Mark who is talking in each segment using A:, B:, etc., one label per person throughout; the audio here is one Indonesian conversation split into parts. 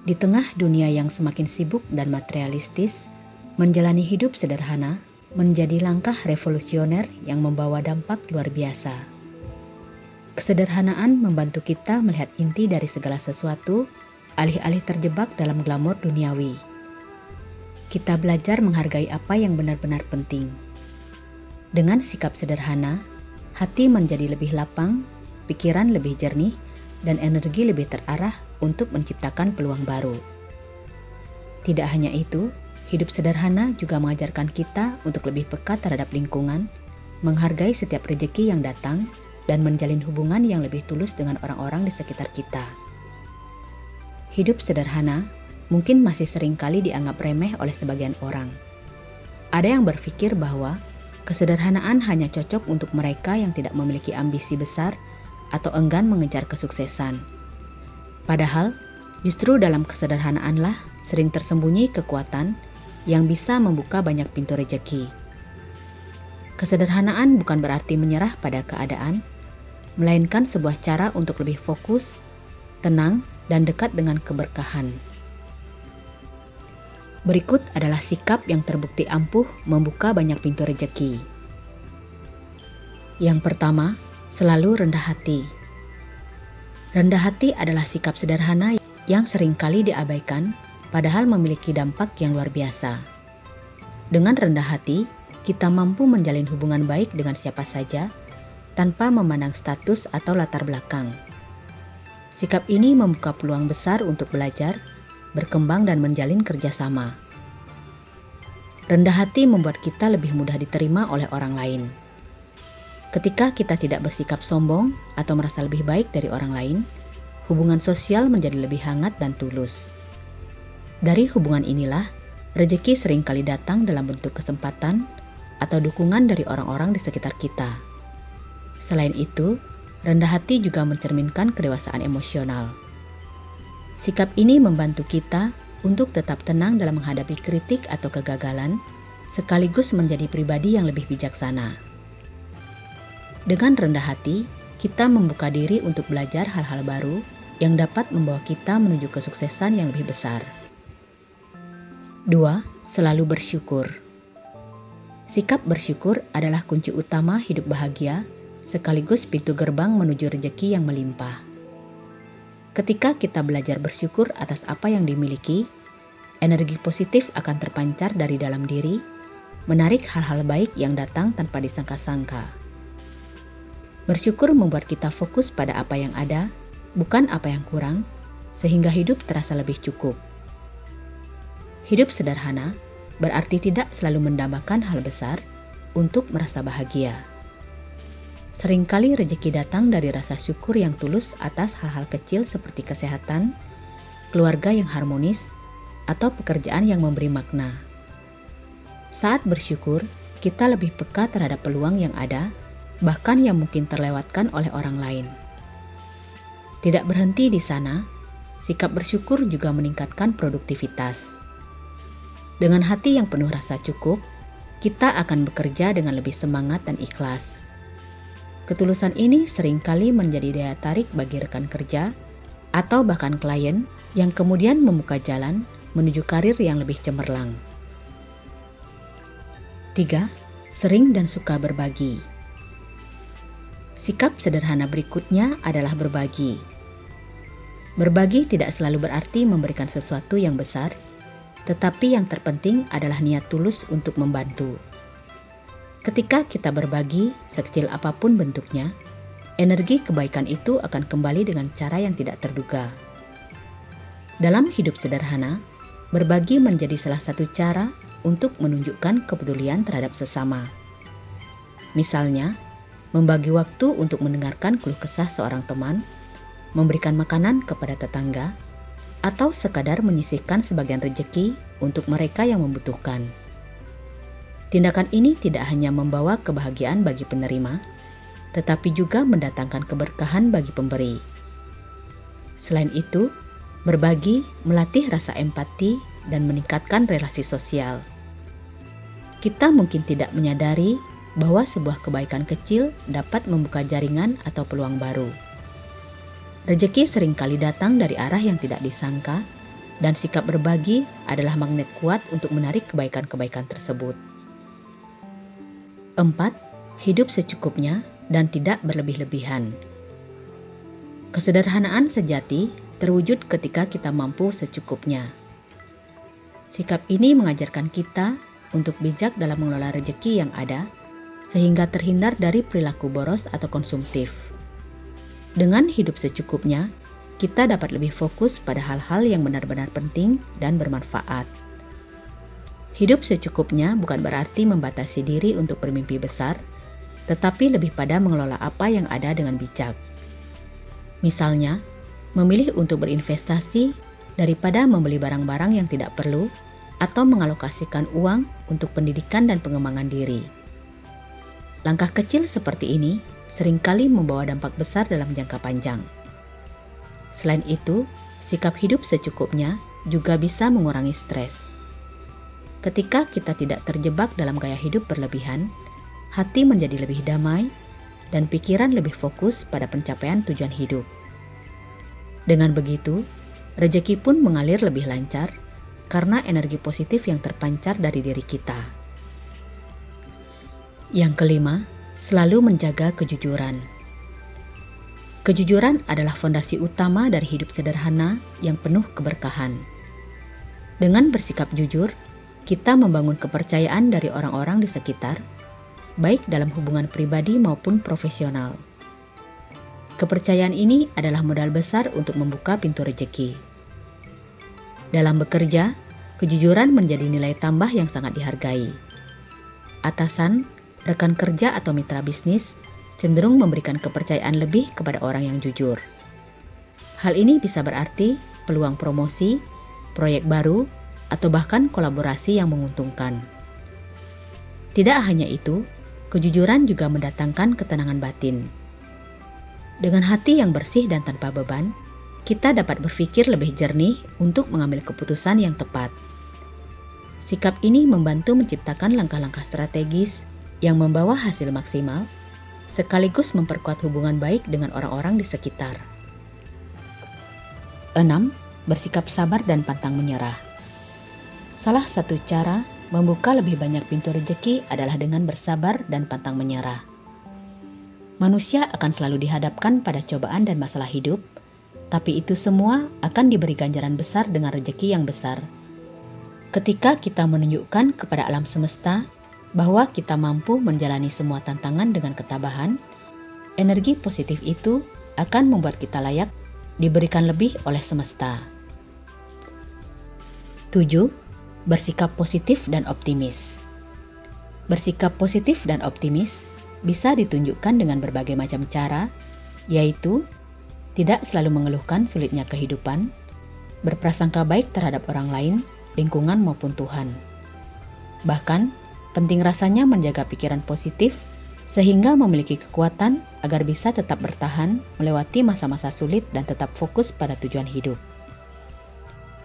A: Di tengah dunia yang semakin sibuk dan materialistis, menjalani hidup sederhana menjadi langkah revolusioner yang membawa dampak luar biasa. Kesederhanaan membantu kita melihat inti dari segala sesuatu, alih-alih terjebak dalam glamor duniawi. Kita belajar menghargai apa yang benar-benar penting. Dengan sikap sederhana, hati menjadi lebih lapang, pikiran lebih jernih, dan energi lebih terarah untuk menciptakan peluang baru. Tidak hanya itu, hidup sederhana juga mengajarkan kita untuk lebih peka terhadap lingkungan, menghargai setiap rejeki yang datang, dan menjalin hubungan yang lebih tulus dengan orang-orang di sekitar kita. Hidup sederhana mungkin masih sering kali dianggap remeh oleh sebagian orang. Ada yang berpikir bahwa kesederhanaan hanya cocok untuk mereka yang tidak memiliki ambisi besar atau enggan mengejar kesuksesan. Padahal, justru dalam kesederhanaanlah sering tersembunyi kekuatan yang bisa membuka banyak pintu rejeki. Kesederhanaan bukan berarti menyerah pada keadaan, melainkan sebuah cara untuk lebih fokus, tenang, dan dekat dengan keberkahan. Berikut adalah sikap yang terbukti ampuh membuka banyak pintu rejeki. Yang pertama, selalu rendah hati. Rendah hati adalah sikap sederhana yang seringkali diabaikan, padahal memiliki dampak yang luar biasa. Dengan rendah hati, kita mampu menjalin hubungan baik dengan siapa saja, tanpa memandang status atau latar belakang. Sikap ini membuka peluang besar untuk belajar, berkembang, dan menjalin kerjasama. Rendah hati membuat kita lebih mudah diterima oleh orang lain. Ketika kita tidak bersikap sombong atau merasa lebih baik dari orang lain, hubungan sosial menjadi lebih hangat dan tulus. Dari hubungan inilah, rejeki seringkali datang dalam bentuk kesempatan atau dukungan dari orang-orang di sekitar kita. Selain itu, rendah hati juga mencerminkan kedewasaan emosional. Sikap ini membantu kita untuk tetap tenang dalam menghadapi kritik atau kegagalan, sekaligus menjadi pribadi yang lebih bijaksana. Dengan rendah hati, kita membuka diri untuk belajar hal-hal baru yang dapat membawa kita menuju kesuksesan yang lebih besar. 2. Selalu bersyukur. Sikap bersyukur adalah kunci utama hidup bahagia, sekaligus pintu gerbang menuju rejeki yang melimpah. Ketika kita belajar bersyukur atas apa yang dimiliki, energi positif akan terpancar dari dalam diri, menarik hal-hal baik yang datang tanpa disangka-sangka. Bersyukur membuat kita fokus pada apa yang ada, bukan apa yang kurang, sehingga hidup terasa lebih cukup. Hidup sederhana berarti tidak selalu mendambakan hal besar untuk merasa bahagia. Seringkali rejeki datang dari rasa syukur yang tulus atas hal-hal kecil seperti kesehatan, keluarga yang harmonis, atau pekerjaan yang memberi makna. Saat bersyukur, kita lebih peka terhadap peluang yang ada, bahkan yang mungkin terlewatkan oleh orang lain. Tidak berhenti di sana, sikap bersyukur juga meningkatkan produktivitas. Dengan hati yang penuh rasa cukup, kita akan bekerja dengan lebih semangat dan ikhlas. Ketulusan ini seringkali menjadi daya tarik bagi rekan kerja atau bahkan klien yang kemudian membuka jalan menuju karir yang lebih cemerlang. 3. Sering dan suka berbagi. Sikap sederhana berikutnya adalah berbagi. Berbagi tidak selalu berarti memberikan sesuatu yang besar, tetapi yang terpenting adalah niat tulus untuk membantu. Ketika kita berbagi, sekecil apapun bentuknya, energi kebaikan itu akan kembali dengan cara yang tidak terduga. Dalam hidup sederhana, berbagi menjadi salah satu cara untuk menunjukkan kepedulian terhadap sesama. Misalnya, membagi waktu untuk mendengarkan keluh kesah seorang teman, memberikan makanan kepada tetangga, atau sekadar menyisihkan sebagian rejeki untuk mereka yang membutuhkan. Tindakan ini tidak hanya membawa kebahagiaan bagi penerima, tetapi juga mendatangkan keberkahan bagi pemberi. Selain itu, berbagi melatih rasa empati dan meningkatkan relasi sosial. Kita mungkin tidak menyadari bahwa sebuah kebaikan kecil dapat membuka jaringan atau peluang baru. Rejeki seringkali datang dari arah yang tidak disangka, dan sikap berbagi adalah magnet kuat untuk menarik kebaikan-kebaikan tersebut. 4. Hidup secukupnya dan tidak berlebih-lebihan. Kesederhanaan sejati terwujud ketika kita mampu secukupnya. Sikap ini mengajarkan kita untuk bijak dalam mengelola rezeki yang ada, sehingga terhindar dari perilaku boros atau konsumtif. Dengan hidup secukupnya, kita dapat lebih fokus pada hal-hal yang benar-benar penting dan bermanfaat. Hidup secukupnya bukan berarti membatasi diri untuk bermimpi besar, tetapi lebih pada mengelola apa yang ada dengan bijak. Misalnya, memilih untuk berinvestasi daripada membeli barang-barang yang tidak perlu atau mengalokasikan uang untuk pendidikan dan pengembangan diri. Langkah kecil seperti ini seringkali membawa dampak besar dalam jangka panjang. Selain itu, sikap hidup secukupnya juga bisa mengurangi stres. Ketika kita tidak terjebak dalam gaya hidup berlebihan, hati menjadi lebih damai dan pikiran lebih fokus pada pencapaian tujuan hidup. Dengan begitu, rezeki pun mengalir lebih lancar karena energi positif yang terpancar dari diri kita. Yang kelima, selalu menjaga kejujuran. Kejujuran adalah fondasi utama dari hidup sederhana yang penuh keberkahan. Dengan bersikap jujur, kita membangun kepercayaan dari orang-orang di sekitar, baik dalam hubungan pribadi maupun profesional. Kepercayaan ini adalah modal besar untuk membuka pintu rezeki. Dalam bekerja, kejujuran menjadi nilai tambah yang sangat dihargai. Atasan, rekan kerja atau mitra bisnis cenderung memberikan kepercayaan lebih kepada orang yang jujur. Hal ini bisa berarti peluang promosi, proyek baru, atau bahkan kolaborasi yang menguntungkan. Tidak hanya itu, kejujuran juga mendatangkan ketenangan batin. Dengan hati yang bersih dan tanpa beban, kita dapat berpikir lebih jernih untuk mengambil keputusan yang tepat. Sikap ini membantu menciptakan langkah-langkah strategis yang membawa hasil maksimal, sekaligus memperkuat hubungan baik dengan orang-orang di sekitar. 6. Bersikap sabar dan pantang menyerah. Salah satu cara membuka lebih banyak pintu rezeki adalah dengan bersabar dan pantang menyerah. Manusia akan selalu dihadapkan pada cobaan dan masalah hidup, tapi itu semua akan diberi ganjaran besar dengan rezeki yang besar. Ketika kita menunjukkan kepada alam semesta bahwa kita mampu menjalani semua tantangan dengan ketabahan, energi positif itu akan membuat kita layak diberikan lebih oleh semesta. 7. Bersikap positif dan optimis. Bersikap positif dan optimis bisa ditunjukkan dengan berbagai macam cara, yaitu tidak selalu mengeluhkan sulitnya kehidupan, berprasangka baik terhadap orang lain, lingkungan maupun Tuhan. Bahkan, penting rasanya menjaga pikiran positif sehingga memiliki kekuatan agar bisa tetap bertahan melewati masa-masa sulit dan tetap fokus pada tujuan hidup.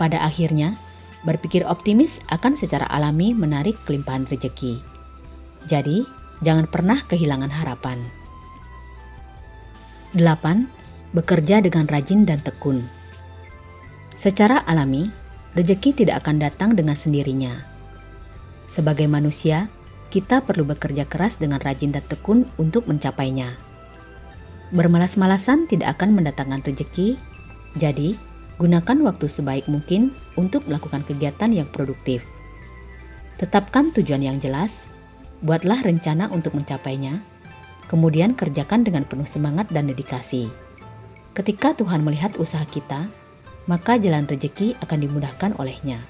A: Pada akhirnya, berpikir optimis akan secara alami menarik kelimpahan rezeki. Jadi, jangan pernah kehilangan harapan. 8. Bekerja dengan rajin dan tekun. Secara alami, rezeki tidak akan datang dengan sendirinya. Sebagai manusia, kita perlu bekerja keras dengan rajin dan tekun untuk mencapainya. Bermalas-malasan tidak akan mendatangkan rezeki, jadi gunakan waktu sebaik mungkin untuk melakukan kegiatan yang produktif. Tetapkan tujuan yang jelas, buatlah rencana untuk mencapainya, kemudian kerjakan dengan penuh semangat dan dedikasi. Ketika Tuhan melihat usaha kita, maka jalan rezeki akan dimudahkan olehnya.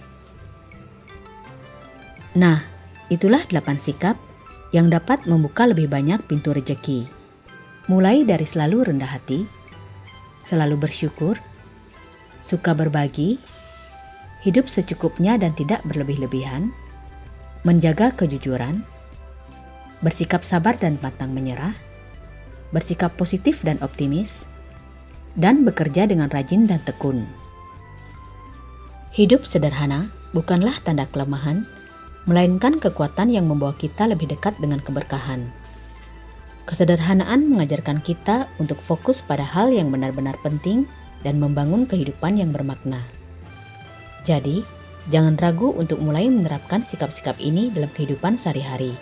A: Nah, itulah 8 sikap yang dapat membuka lebih banyak pintu rezeki. Mulai dari selalu rendah hati, selalu bersyukur, suka berbagi, hidup secukupnya dan tidak berlebih-lebihan, menjaga kejujuran, bersikap sabar dan pantang menyerah, bersikap positif dan optimis, dan bekerja dengan rajin dan tekun. Hidup sederhana bukanlah tanda kelemahan, melainkan kekuatan yang membawa kita lebih dekat dengan keberkahan. Kesederhanaan mengajarkan kita untuk fokus pada hal yang benar-benar penting dan membangun kehidupan yang bermakna. Jadi, jangan ragu untuk mulai menerapkan sikap-sikap ini dalam kehidupan sehari-hari.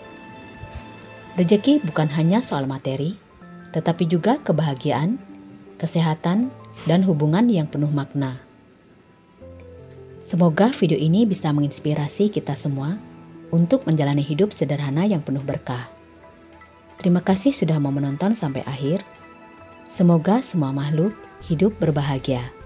A: Rezeki bukan hanya soal materi, tetapi juga kebahagiaan, kesehatan, dan hubungan yang penuh makna. Semoga video ini bisa menginspirasi kita semua untuk menjalani hidup sederhana yang penuh berkah. Terima kasih sudah mau menonton sampai akhir. Semoga semua makhluk hidup berbahagia.